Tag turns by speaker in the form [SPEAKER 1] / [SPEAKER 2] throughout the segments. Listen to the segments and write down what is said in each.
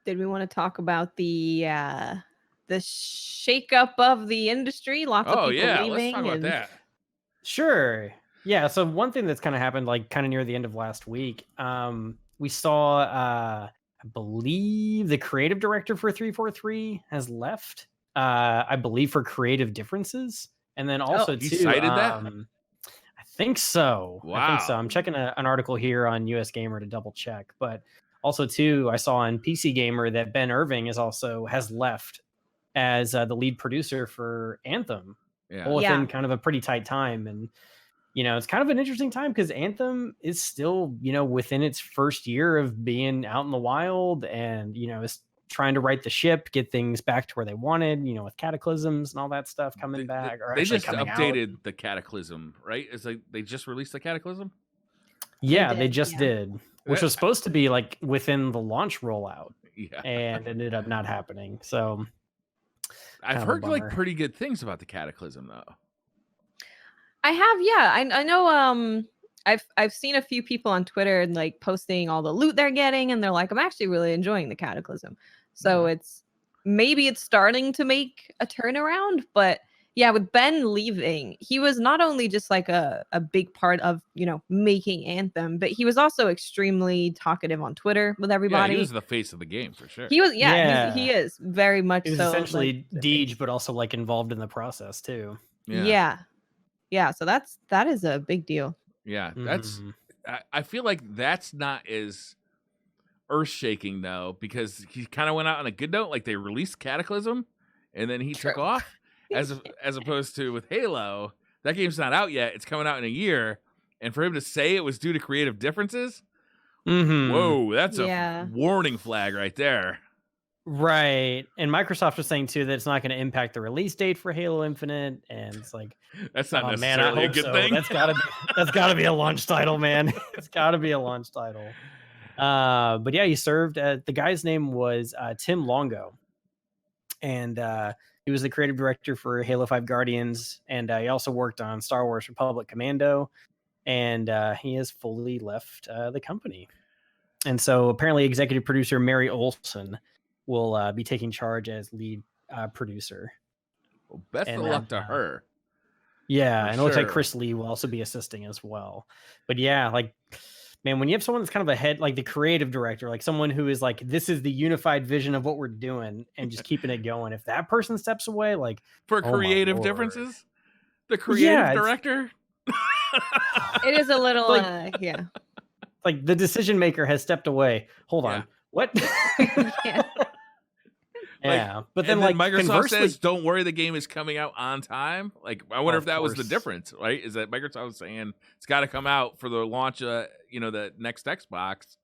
[SPEAKER 1] Did we want to talk about the shakeup of the industry? Lots of people leaving.
[SPEAKER 2] Let's talk about that.
[SPEAKER 3] Sure. Yeah. So one thing that's kind of happened, like kind of near the end of last week, we saw, I believe the creative director for 343 has left. I believe for creative differences, and then also
[SPEAKER 2] he
[SPEAKER 3] too,
[SPEAKER 2] cited that.
[SPEAKER 3] I think so.
[SPEAKER 2] Wow.
[SPEAKER 3] I think so. I'm checking an article here on US Gamer to double check, but also too, I saw on PC Gamer that Ben Irving has left as the lead producer for Anthem.
[SPEAKER 2] Yeah.
[SPEAKER 3] All within kind of a pretty tight time. And, it's kind of an interesting time because Anthem is still, within its first year of being out in the wild and, is trying to right the ship, get things back to where they wanted, with Cataclysms and all that stuff coming back.
[SPEAKER 2] They just updated the Cataclysm, right? It's like they just released the Cataclysm?
[SPEAKER 3] Yeah, they just did. Which was supposed to be like within the launch rollout. Yeah. And ended up not happening. So
[SPEAKER 2] I've heard like pretty good things about the Cataclysm though.
[SPEAKER 1] I have, yeah. I know I've seen a few people on Twitter and like posting all the loot they're getting, and they're like, I'm actually really enjoying the Cataclysm. So it's starting to make a turnaround, but yeah, with Ben leaving, he was not only just like a big part of, making Anthem, but he was also extremely talkative on Twitter with everybody.
[SPEAKER 2] Yeah, he was the face of the game for sure.
[SPEAKER 1] He was, he is very much so.
[SPEAKER 3] Essentially Deej, but also like involved in the process too.
[SPEAKER 1] Yeah. So that is a big deal.
[SPEAKER 2] Yeah, that's. I feel like that's not as earth-shaking though, because he kind of went out on a good note. Like they released Cataclysm, and then he took off. As opposed to with Halo, that game's not out yet. It's coming out in a year, and for him to say it was due to creative differences, whoa, that's a warning flag right there.
[SPEAKER 3] Right, and Microsoft was saying too that it's not going to impact the release date for Halo Infinite, and it's like
[SPEAKER 2] that's not necessarily a good thing.
[SPEAKER 3] That's gotta be a launch title, man. It's gotta be a launch title. But yeah, he served. The guy's name was Tim Longo, and he was the creative director for Halo 5 Guardians, and he also worked on Star Wars Republic Commando, and he has fully left the company. And so apparently executive producer Mary Olson will be taking charge as lead producer.
[SPEAKER 2] Well, best of luck to her.
[SPEAKER 3] Yeah, and it looks like Chris Lee will also be assisting as well. But yeah, like, man, when you have someone that's kind of a head, like the creative director, like someone who is like, this is the unified vision of what we're doing and just keeping it going. If that person steps away, like
[SPEAKER 2] for creative differences, the creative director,
[SPEAKER 1] it is a little,
[SPEAKER 3] like the decision maker has stepped away. Hold on. What? But then like
[SPEAKER 2] Microsoft says, don't worry, the game is coming out on time. Like, I wonder if that was the difference, right? Is that Microsoft was saying it's got to come out for the launch of, the next Xbox.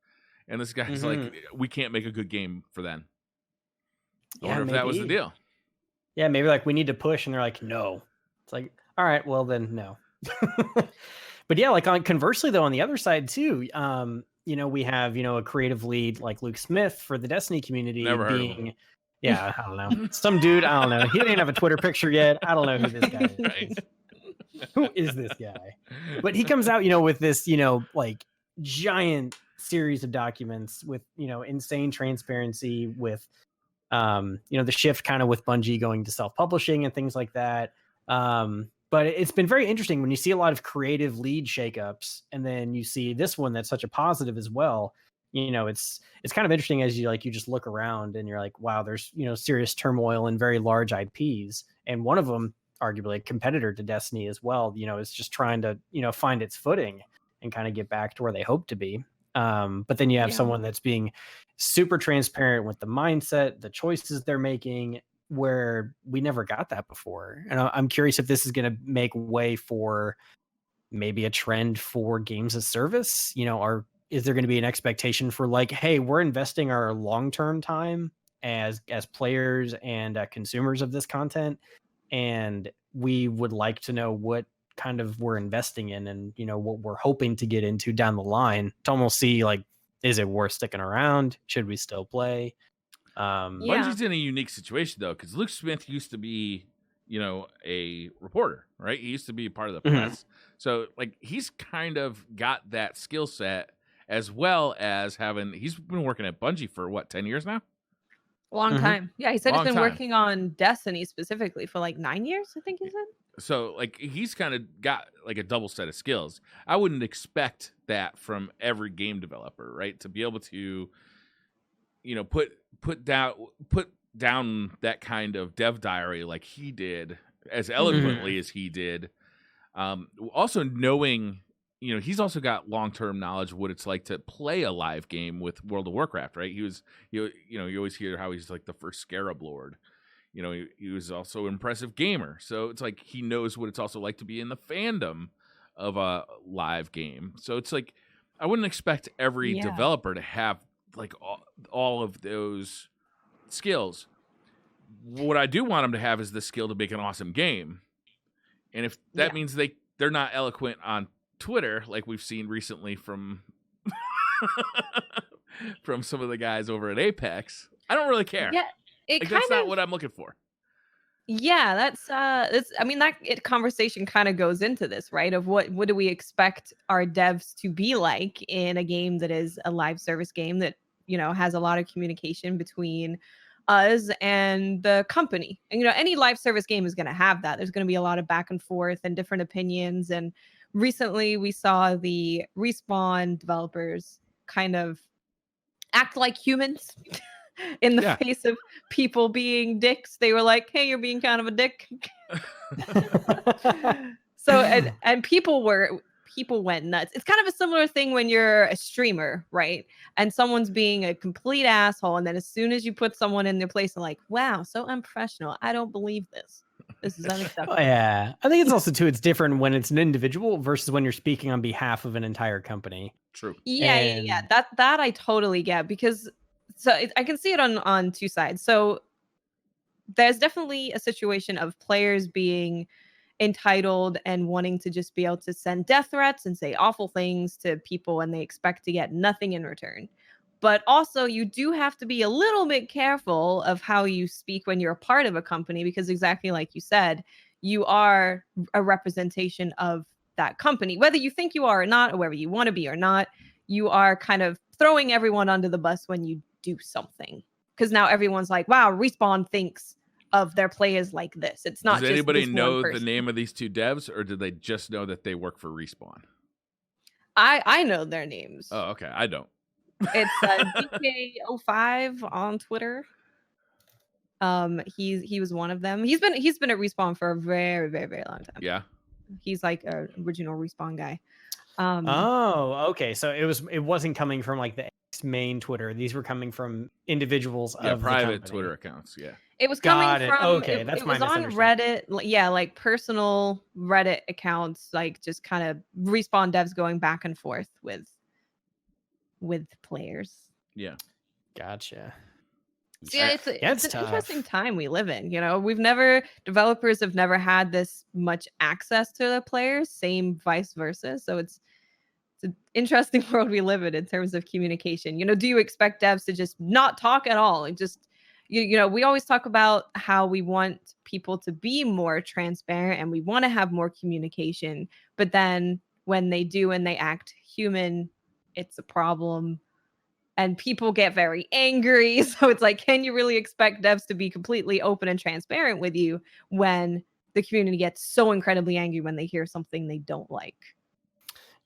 [SPEAKER 2] And this guy's like, we can't make a good game for then. I wonder if that was the deal.
[SPEAKER 3] Yeah, maybe like we need to push, and they're like, no. It's like, all right, well then, no. But yeah, like conversely though, on the other side too, we have, a creative lead like Luke Smith for the Destiny community being. Yeah, I don't know. Some dude, I don't know. He didn't have a Twitter picture yet. I don't know who this guy is. Right. Who is this guy? But he comes out, with this, like giant series of documents with, insane transparency with, the shift kind of with Bungie going to self-publishing and things like that. But it's been very interesting when you see a lot of creative lead shakeups, and then you see this one that's such a positive as well. It's kind of interesting as you just look around and you're like, wow, there's, serious turmoil in very large IPs. And one of them, arguably a competitor to Destiny as well, is just trying to, find its footing and kind of get back to where they hope to be. But then you have someone that's being super transparent with the mindset, the choices they're making, where we never got that before. And I'm curious if this is going to make way for maybe a trend for games as service, is there going to be an expectation for like, hey, we're investing our long-term time as players and consumers of this content, and we would like to know what kind of we're investing in and, what we're hoping to get into down the line to almost see like, is it worth sticking around? Should we still play?
[SPEAKER 2] Bungie's in a unique situation though, because Luke Smith used to be, a reporter, right? He used to be part of the press. So like he's kind of got that skill set, as well as he's been working at Bungie for 10 years now?
[SPEAKER 1] Long time. Yeah, he said he's
[SPEAKER 2] Long
[SPEAKER 1] been
[SPEAKER 2] time.
[SPEAKER 1] working on Destiny specifically for like 9 years, I think he said.
[SPEAKER 2] So like he's kind of got like a double set of skills. I wouldn't expect that from every game developer, right? To be able to, put down that kind of dev diary like he did, as eloquently as he did. Also knowing, he's also got long-term knowledge of what it's like to play a live game with World of Warcraft, right? You always hear how he's like the first Scarab Lord. He was also an impressive gamer. So it's like he knows what it's also like to be in the fandom of a live game. So it's like I wouldn't expect every developer to have like all of those skills. What I do want them to have is the skill to make an awesome game. And if that means they're not eloquent on Twitter, like we've seen recently from from some of the guys over at Apex, I don't really care.
[SPEAKER 1] Yeah,
[SPEAKER 2] that's not what I'm looking for.
[SPEAKER 1] Yeah, that's I mean that conversation kind of goes into this, right? Of what do we expect our devs to be like in a game that is a live service game that, has a lot of communication between us and the company. And any live service game is going to have that. There's going to be a lot of back and forth and different opinions. And recently we saw the Respawn developers kind of act like humans in the face of people being dicks. They were like, hey, you're being kind of a dick. So and people went nuts. It's kind of a similar thing when you're a streamer, right? And someone's being a complete asshole, and then as soon as you put someone in their place, they're like, wow, so unprofessional. I don't believe this. This is unacceptable.
[SPEAKER 3] Yeah, I think it's also too. It's different when it's an individual versus when you're speaking on behalf of an entire company.
[SPEAKER 2] True.
[SPEAKER 1] Yeah. That I totally get, because I can see it on two sides. So there's definitely a situation of players being entitled and wanting to just be able to send death threats and say awful things to people, and they expect to get nothing in return. But also you do have to be a little bit careful of how you speak when you're a part of a company, because exactly like you said, you are a representation of that company, whether you think you are or not, or whether you want to be or not. You are kind of throwing everyone under the bus when you do something, because now everyone's like, wow, Respawn thinks of their players like this. It's not.
[SPEAKER 2] Does
[SPEAKER 1] just
[SPEAKER 2] anybody
[SPEAKER 1] this
[SPEAKER 2] know
[SPEAKER 1] one
[SPEAKER 2] the name of these two devs, or did they just know that they work for Respawn?
[SPEAKER 1] I know their names.
[SPEAKER 2] Oh, okay. I don't.
[SPEAKER 1] It's DK05 on Twitter. He was one of them. He's been at Respawn for a very, very, very long time.
[SPEAKER 2] Yeah.
[SPEAKER 1] He's like an original Respawn guy.
[SPEAKER 3] Okay. So it wasn't coming from like the main Twitter. These were coming from individuals of
[SPEAKER 2] private
[SPEAKER 3] the
[SPEAKER 2] Twitter accounts. Yeah.
[SPEAKER 1] It was coming from
[SPEAKER 3] okay. That's
[SPEAKER 1] it
[SPEAKER 3] my
[SPEAKER 1] was on Reddit. Yeah, like personal Reddit accounts, like just kind of Respawn devs going back and forth with players.
[SPEAKER 2] Yeah.
[SPEAKER 3] Gotcha.
[SPEAKER 1] So yeah, it's an
[SPEAKER 3] tough.
[SPEAKER 1] interesting time we live in. Developers have never had this much access to the players, same vice versa. So it's an interesting world we live in terms of communication. Do you expect devs to just not talk at all? And just, we always talk about how we want people to be more transparent and we want to have more communication. But then when they do and they act human, it's a problem. And people get very angry. So it's like, can you really expect devs to be completely open and transparent with you when the community gets so incredibly angry when they hear something they don't like?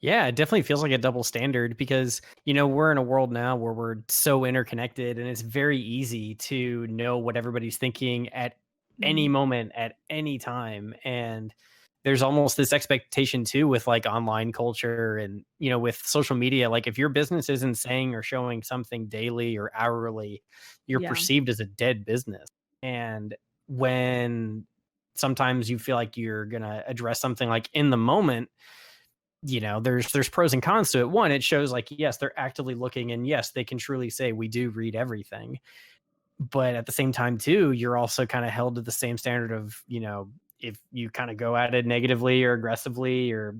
[SPEAKER 3] Yeah, it definitely feels like a double standard because, we're in a world now where we're so interconnected and it's very easy to know what everybody's thinking at any moment, at any time. And there's almost this expectation too with like online culture and, with social media, like if your business isn't saying or showing something daily or hourly, you're perceived as a dead business. And when sometimes you feel like you're going to address something like in the moment, there's pros and cons to it. One, it shows like, yes, they're actively looking and yes, they can truly say we do read everything. But at the same time too, you're also kind of held to the same standard of, if you kind of go at it negatively or aggressively, or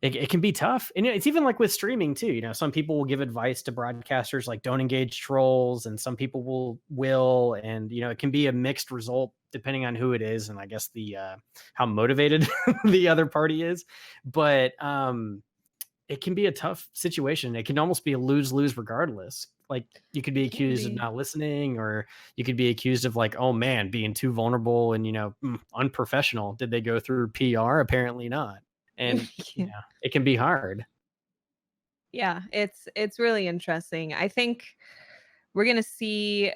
[SPEAKER 3] it can be tough. And it's even like with streaming too, some people will give advice to broadcasters, like don't engage trolls, and some people will, and, it can be a mixed result depending on who it is. And I guess the, how motivated the other party is, but, it can be a tough situation. It can almost be a lose-lose regardless. Like you could be accused of
[SPEAKER 1] be.
[SPEAKER 3] not listening, or you could be accused of like, oh man, being too vulnerable and, unprofessional. Did they go through PR? Apparently not. And it can be hard.
[SPEAKER 1] Yeah, it's really interesting. I think we're going to see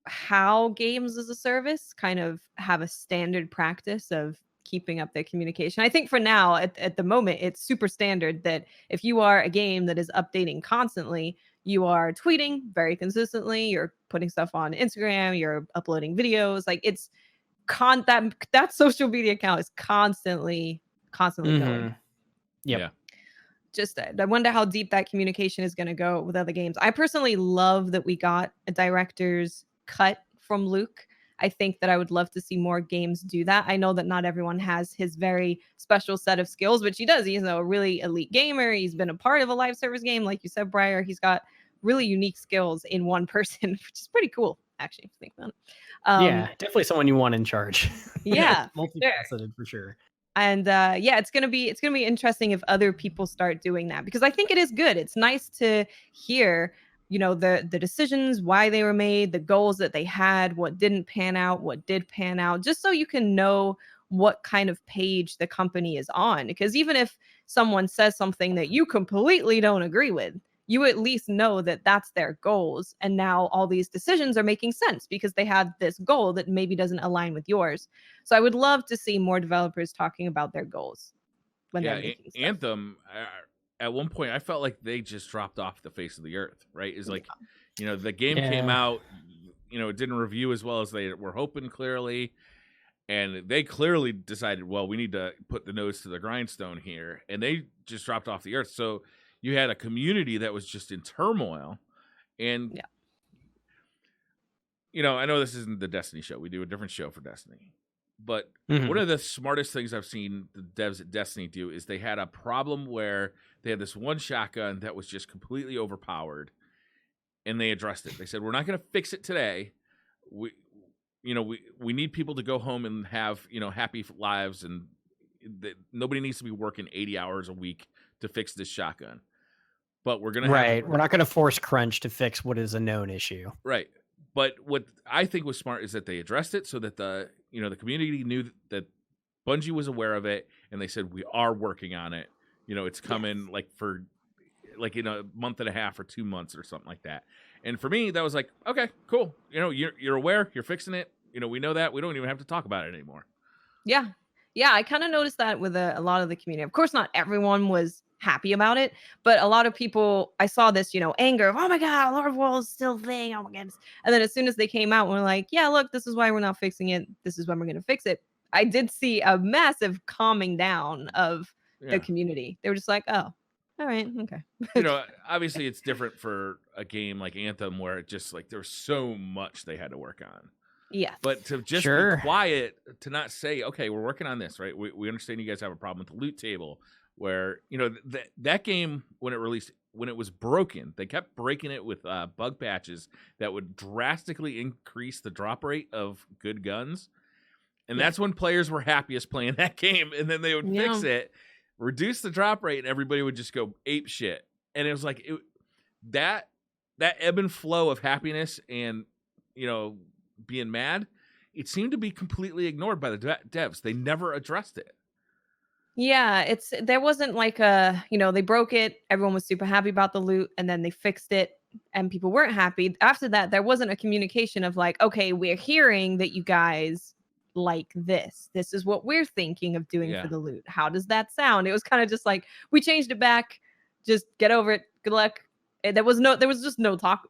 [SPEAKER 1] how games as a service kind of have a standard practice of keeping up their communication. I think for now, at the moment, it's super standard that if you are a game that is updating constantly, you are tweeting very consistently, you're putting stuff on Instagram, you're uploading videos. Like it's that social media account is constantly going.
[SPEAKER 3] Yep.
[SPEAKER 2] Yeah.
[SPEAKER 1] Just I wonder how deep that communication is going to go with other games. I personally love that we got a director's cut from Luke. I think that I would love to see more games do that. I know that not everyone has his very special set of skills, which he does. He's a really elite gamer. He's been a part of a live service game, like you said, Briar. He's got really unique skills in one person, which is pretty cool, actually, if you think about it.
[SPEAKER 3] Yeah, definitely someone you want in charge.
[SPEAKER 1] Yeah,
[SPEAKER 3] multifaceted for sure.
[SPEAKER 1] And it's gonna be interesting if other people start doing that, because I think it is good. It's nice to hear, the decisions, why they were made, the goals that they had, what didn't pan out, what did pan out, just so you can know what kind of page the company is on. Because even if someone says something that you completely don't agree with, you at least know that that's their goals. And now all these decisions are making sense because they had this goal that maybe doesn't align with yours. So I would love to see more developers talking about their goals when they're making stuff.
[SPEAKER 2] Anthem, at one point, I felt like they just dropped off the face of the earth, right? It's like, the game came out, it didn't review as well as they were hoping, clearly. And they clearly decided, well, we need to put the nose to the grindstone here. And they just dropped off the earth. So you had a community that was just in turmoil. And, I know this isn't the Destiny show. We do a different show for Destiny. But one of the smartest things I've seen the devs at Destiny do is they had a problem where they had this one shotgun that was just completely overpowered. And they addressed it. They said, we're not going to fix it today. We need people to go home and have, happy lives, and nobody needs to be working 80 hours a week to fix this shotgun. But we're going to
[SPEAKER 3] we're not going to force crunch to fix what is a known issue.
[SPEAKER 2] Right. But what I think was smart is that they addressed it so that the community knew that Bungie was aware of it, and they said, we are working on it. It's coming in a month and a half or 2 months or something like that. And for me, that was like, okay, cool. You're aware, you're fixing it. We know that. We don't even have to talk about it anymore.
[SPEAKER 1] Yeah. Yeah, I kind of noticed that with a lot of the community. Of course, not everyone was happy about it, but a lot of people, I saw this, anger of, oh my God, Lord of War is still a thing. Oh my goodness. And then as soon as they came out, we're like, yeah, look, this is why we're not fixing it. This is when we're going to fix it. I did see a massive calming down of the community. They were just like, oh, all right, okay.
[SPEAKER 2] Obviously it's different for a game like Anthem where it just like there's so much they had to work on.
[SPEAKER 1] Yeah.
[SPEAKER 2] But to just be quiet, to not say, okay, we're working on this, right? We understand you guys have a problem with the loot table where, that game, when it released, when it was broken, they kept breaking it with bug patches that would drastically increase the drop rate of good guns. And that's when players were happiest playing that game. And then they would fix it, reduce the drop rate, and everybody would just go ape shit. And it was like that ebb and flow of happiness and, being mad, it seemed to be completely ignored by the devs. They never addressed it.
[SPEAKER 1] Yeah, there wasn't like they broke it, everyone was super happy about the loot, and then they fixed it and people weren't happy. After that, there wasn't a communication of like, okay, we're hearing that you guys like this. This is what we're thinking of doing for the loot. How does that sound? It was kind of just like, we changed it back. Just get over it. Good luck. There was just no talk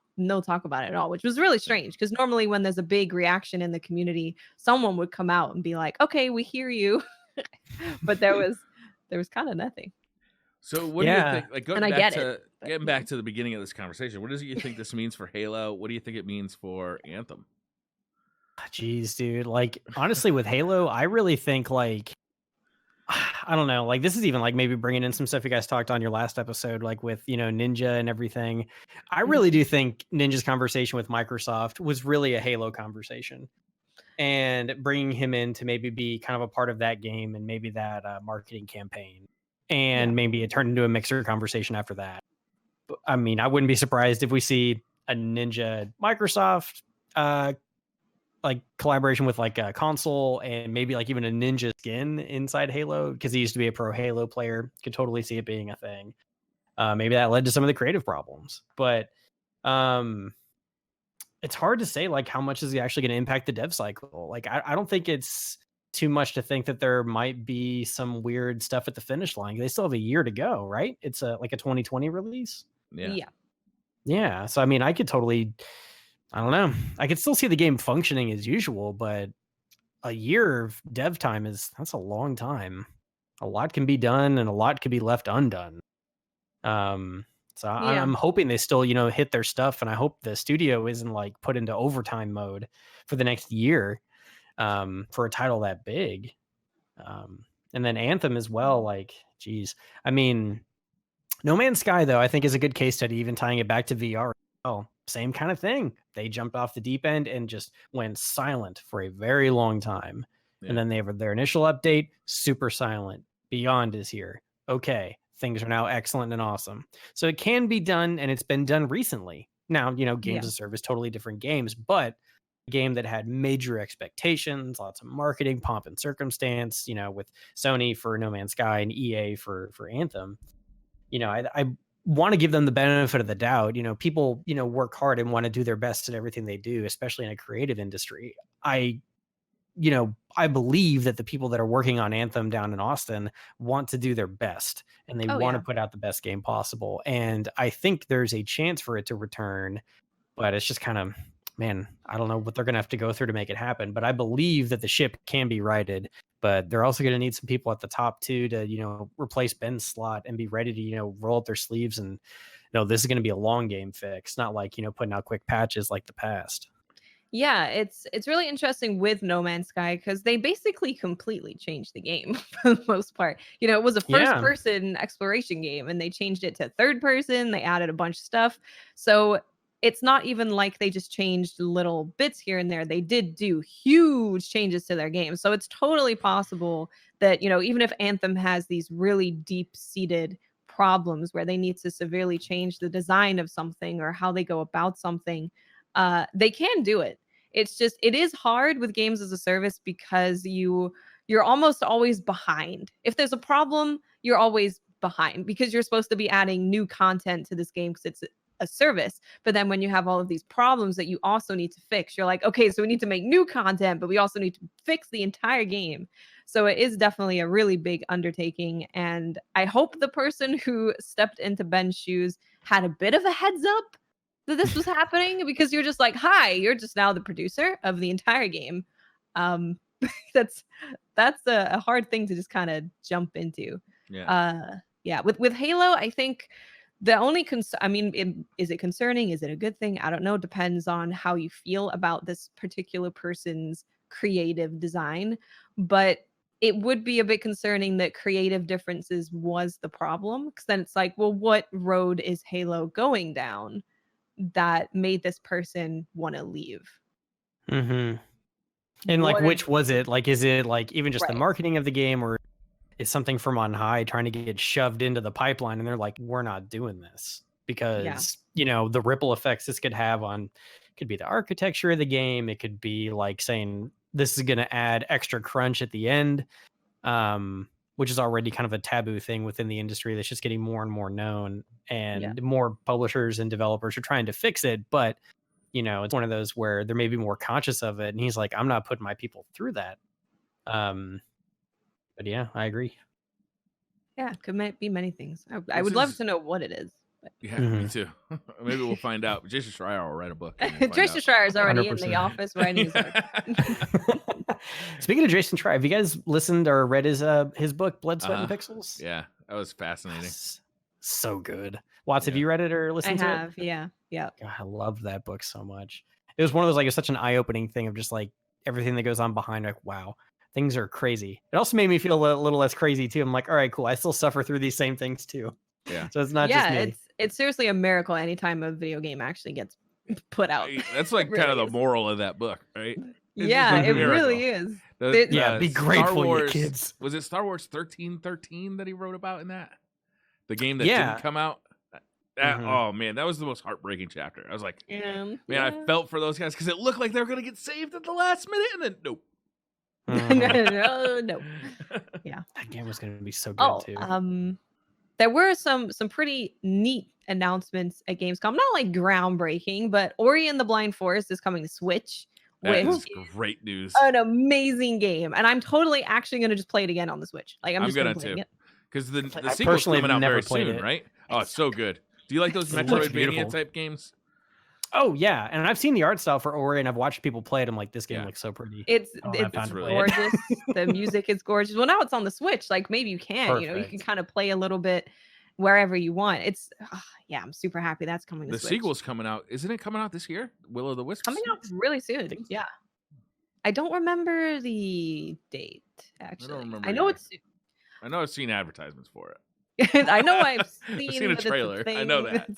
[SPEAKER 1] about it at all, which was really strange because normally when there's a big reaction in the community, someone would come out and be like, okay, we hear you. But there was kind of nothing.
[SPEAKER 2] So what do you think? Like getting back to the beginning of this conversation, what does you think this means for Halo? What do you think it means for Anthem?
[SPEAKER 3] Jeez, dude. Like honestly, with Halo, I really think like I don't know. Like this is even like maybe bringing in some stuff you guys talked on your last episode, like with Ninja and everything. I really do think Ninja's conversation with Microsoft was really a Halo conversation. And bringing him in to maybe be kind of a part of that game and maybe that marketing campaign. And maybe it turned into a mixer conversation after that. But, I mean, I wouldn't be surprised if we see a Ninja Microsoft like collaboration with like a console and maybe like even a Ninja skin inside Halo, because he used to be a pro Halo player. Could totally see it being a thing. Maybe that led to some of the creative problems, but it's hard to say like how much is he actually going to impact the dev cycle. Like I don't think it's too much to think that there might be some weird stuff at the finish line. They still have a year to go, right? It's like a 2020 release. Yeah. So I mean, I don't know. I could still see the game functioning as usual, but a year of dev time that's a long time. A lot can be done and a lot can be left undone. So I'm hoping they still, hit their stuff, and I hope the studio isn't like put into overtime mode for the next year for a title that big. And then Anthem as well, like, geez. I mean, No Man's Sky, though, I think is a good case study, even tying it back to VR. Oh, same kind of thing. They jumped off the deep end and just went silent for a very long time. Yeah. And then they have their initial update, super silent. Beyond is here. Okay, things are now excellent and awesome. So it can be done, and it's been done recently. Now, games as a service, totally different games, but a game that had major expectations, lots of marketing, pomp and circumstance, with Sony for No Man's Sky and EA for Anthem. I want to give them the benefit of the doubt. People, work hard and want to do their best at everything they do, especially in a creative industry. I believe that the people that are working on Anthem down in Austin want to do their best, and they want to put out the best game possible. And I think there's a chance for it to return, but it's just kind of, man, I don't know what they're going to have to go through to make it happen. But I believe that the ship can be righted, but they're also going to need some people at the top too to, replace Ben's slot and be ready to, roll up their sleeves. And this is going to be a long game fix, not like, putting out quick patches like the past.
[SPEAKER 1] Yeah, it's really interesting with No Man's Sky because they basically completely changed the game for the most part. It was a first-person exploration game, and they changed it to third person. They added a bunch of stuff. So it's not even like they just changed little bits here and there. They did do huge changes to their game. So it's totally possible that, even if Anthem has these really deep-seated problems where they need to severely change the design of something or how they go about something, they can do it. It's just, it is hard with games as a service because you're almost always behind. If there's a problem, you're always behind because you're supposed to be adding new content to this game because it's a service. But then when you have all of these problems that you also need to fix, you're like, okay, so we need to make new content, but we also need to fix the entire game. So it is definitely a really big undertaking. And I hope the person who stepped into Ben's shoes had a bit of a heads up that this was happening, because you're just like, hi, you're just now the producer of the entire game. That's a hard thing to just kind of jump into. With Halo, I think the only is it concerning? Is it a good thing? I don't know. Depends on how you feel about this particular person's creative design, but it would be a bit concerning that creative differences was the problem, because then it's like, well, what road is Halo going down that made this person want to leave?
[SPEAKER 3] Mm-hmm. And like, which was it? Like, is it like even just the marketing of the game, or is something from on high trying to get shoved into the pipeline and they're like, we're not doing this because, the ripple effects this could have on, could be the architecture of the game. It could be like saying this is going to add extra crunch at the end, which is already kind of a taboo thing within the industry that's just getting more and more known, and more publishers and developers are trying to fix it. But, it's one of those where they're maybe more conscious of it. And he's like, I'm not putting my people through that. But yeah, I agree.
[SPEAKER 1] Yeah, it could be many things. I would love to know what it is. But.
[SPEAKER 2] Yeah, me too. Maybe we'll find out. Jason Schreier will write a book.
[SPEAKER 1] Jason Schreier is already 100%. In the office writing his book.
[SPEAKER 3] Speaking of Jason Schreier, have you guys listened or read his book, Blood, Sweat, and Pixels?
[SPEAKER 2] Yeah, that was fascinating.
[SPEAKER 3] So good. Watts, have you read it or listened to it?
[SPEAKER 1] I have, yeah. God,
[SPEAKER 3] I love that book so much. It was one of those, like, it's such an eye-opening thing of just like everything that goes on behind, like, wow, things are crazy. It also made me feel a little less crazy too. I'm like, all right, cool. I still suffer through these same things too.
[SPEAKER 2] Yeah.
[SPEAKER 3] So it's not just me.
[SPEAKER 1] It's seriously a miracle anytime a video game actually gets put out.
[SPEAKER 2] That's like really kind of the moral of that book, right?
[SPEAKER 1] It really is.
[SPEAKER 3] Be grateful, you kids.
[SPEAKER 2] Was it Star Wars 1313 that he wrote about in that? The game that didn't come out? Oh man, that was the most heartbreaking chapter. I was like,
[SPEAKER 1] Yeah.
[SPEAKER 2] man, I felt for those guys because it looked like they were gonna get saved at the last minute, and then nope.
[SPEAKER 1] No. Yeah.
[SPEAKER 3] That game was going to be so good too.
[SPEAKER 1] There were some pretty neat announcements at Gamescom. Not like groundbreaking, but Ori and the Blind Forest is coming to Switch,
[SPEAKER 2] That
[SPEAKER 1] which
[SPEAKER 2] is great news.
[SPEAKER 1] an amazing game, and I'm totally actually going to just play it again on the Switch. Like I'm just going to play it
[SPEAKER 2] because the
[SPEAKER 3] I
[SPEAKER 2] sequel's
[SPEAKER 3] personally
[SPEAKER 2] coming
[SPEAKER 3] have
[SPEAKER 2] out
[SPEAKER 3] never
[SPEAKER 2] very
[SPEAKER 3] played
[SPEAKER 2] soon,
[SPEAKER 3] it.
[SPEAKER 2] right? Oh, it's so good. Do you like those
[SPEAKER 3] It looks
[SPEAKER 2] Metroidvania
[SPEAKER 3] beautiful.
[SPEAKER 2] type games?
[SPEAKER 3] Oh yeah, and I've seen the art style for Ori, and I've watched people play it. I'm like, this game looks so pretty.
[SPEAKER 1] It's
[SPEAKER 2] really
[SPEAKER 1] gorgeous. The music is gorgeous. Well, now it's on the Switch. Like maybe you can, you can kind of play a little bit wherever you want. It's I'm super happy that's coming to
[SPEAKER 2] The
[SPEAKER 1] Switch.
[SPEAKER 2] sequel's coming out. Isn't it coming out this year? Will o' the Wisps?
[SPEAKER 1] Coming out really soon. Yeah. I don't remember the date, actually.
[SPEAKER 2] I don't remember
[SPEAKER 1] I know
[SPEAKER 2] either.
[SPEAKER 1] it's soon.
[SPEAKER 2] I know I've seen advertisements for it.
[SPEAKER 1] I know I've
[SPEAKER 2] seen a trailer. I know that.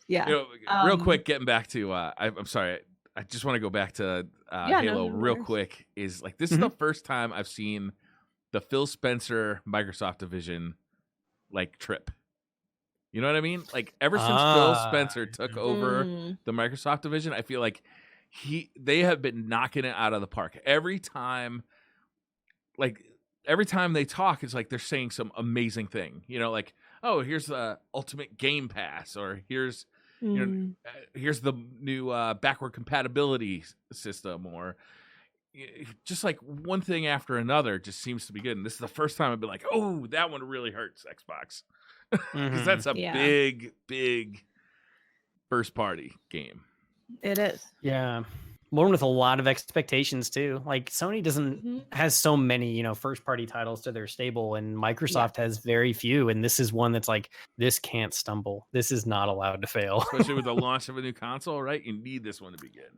[SPEAKER 1] Yeah.
[SPEAKER 2] Real quick, getting back to I'm sorry. I just want to go back to Halo real quick. Is like this is the first time I've seen the Phil Spencer Microsoft division like trip. You know what I mean? Like ever since Phil Spencer took over the Microsoft division, I feel like they have been knocking it out of the park. Every time they talk, it's like they're saying some amazing thing. Like, oh, here's the ultimate Game Pass, or here's here's the new backward compatibility system, or just like one thing after another just seems to be good. And this is the first time I've been like, oh, that one really hurts Xbox. Because that's a big first party game.
[SPEAKER 1] It is.
[SPEAKER 3] Yeah. One with a lot of expectations too. Like Sony has so many, first party titles to their stable, and Microsoft has very few. And this is one that's like, this can't stumble. This is not allowed to fail.
[SPEAKER 2] Especially with the launch of a new console, right? You need this one to be good.